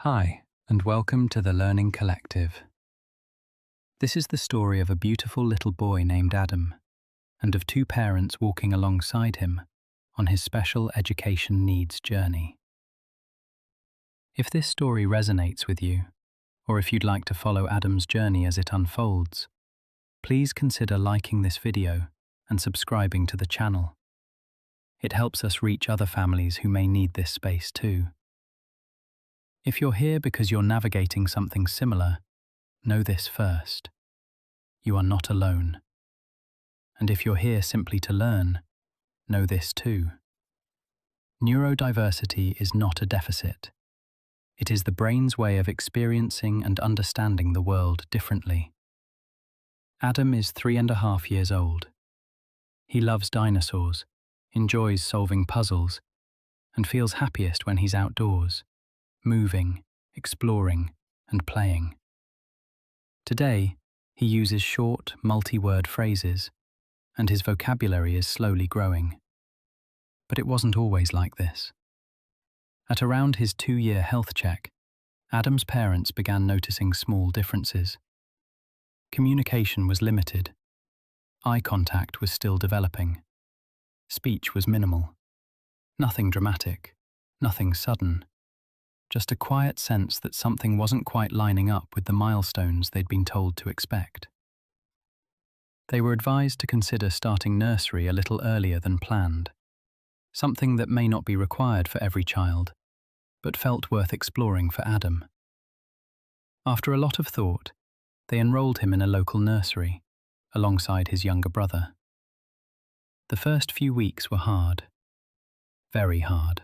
Hi, and welcome to the Learning Collective. This is the story of a beautiful little boy named Adam, and of two parents walking alongside him on his special education needs journey. If this story resonates with you, or if you'd like to follow Adam's journey as it unfolds, please consider liking this video and subscribing to the channel. It helps us reach other families who may need this space too. If you're here because you're navigating something similar, know this first. You are not alone. And if you're here simply to learn, know this too. Neurodiversity is not a deficit. It is the brain's way of experiencing and understanding the world differently. Adam is 3.5 years old. He loves dinosaurs, enjoys solving puzzles, and feels happiest when he's outdoors, moving, exploring, and playing. Today, he uses short, multi-word phrases, and his vocabulary is slowly growing. But it wasn't always like this. At around his 2-year health check, Adam's parents began noticing small differences. Communication was limited. Eye contact was still developing. Speech was minimal. Nothing dramatic, nothing sudden. Just a quiet sense that something wasn't quite lining up with the milestones they'd been told to expect. They were advised to consider starting nursery a little earlier than planned, something that may not be required for every child, but felt worth exploring for Adam. After a lot of thought, they enrolled him in a local nursery, alongside his younger brother. The first few weeks were hard, very hard.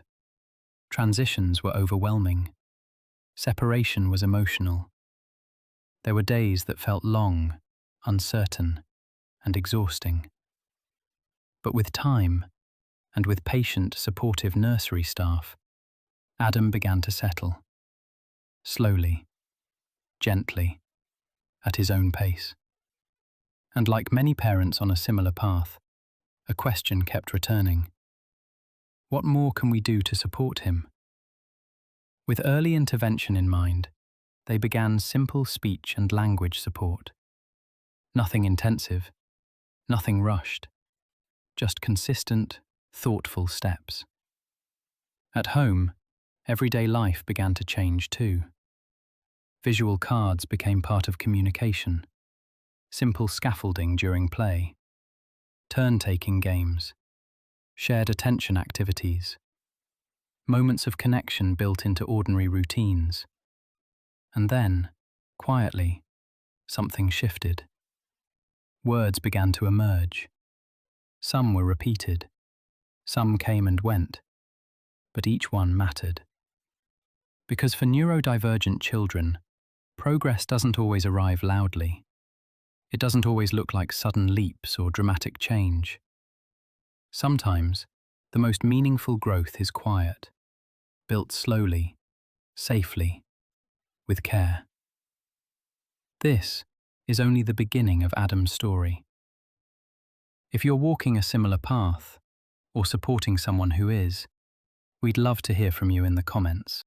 Transitions were overwhelming. Separation was emotional. There were days that felt long, uncertain, and exhausting. But with time, and with patient, supportive nursery staff, Adam began to settle. Slowly, gently, at his own pace. And like many parents on a similar path, a question kept returning. What more can we do to support him? With early intervention in mind, they began simple speech and language support. Nothing intensive, nothing rushed, just consistent, thoughtful steps. At home, everyday life began to change too. Visual cards became part of communication, simple scaffolding during play, turn-taking games, shared attention activities, moments of connection built into ordinary routines. And then, quietly, something shifted. Words began to emerge. Some were repeated, some came and went, but each one mattered. Because for neurodivergent children, progress doesn't always arrive loudly. It doesn't always look like sudden leaps or dramatic change. Sometimes, the most meaningful growth is quiet, built slowly, safely, with care. This is only the beginning of Adam's story. If you're walking a similar path, or supporting someone who is, we'd love to hear from you in the comments.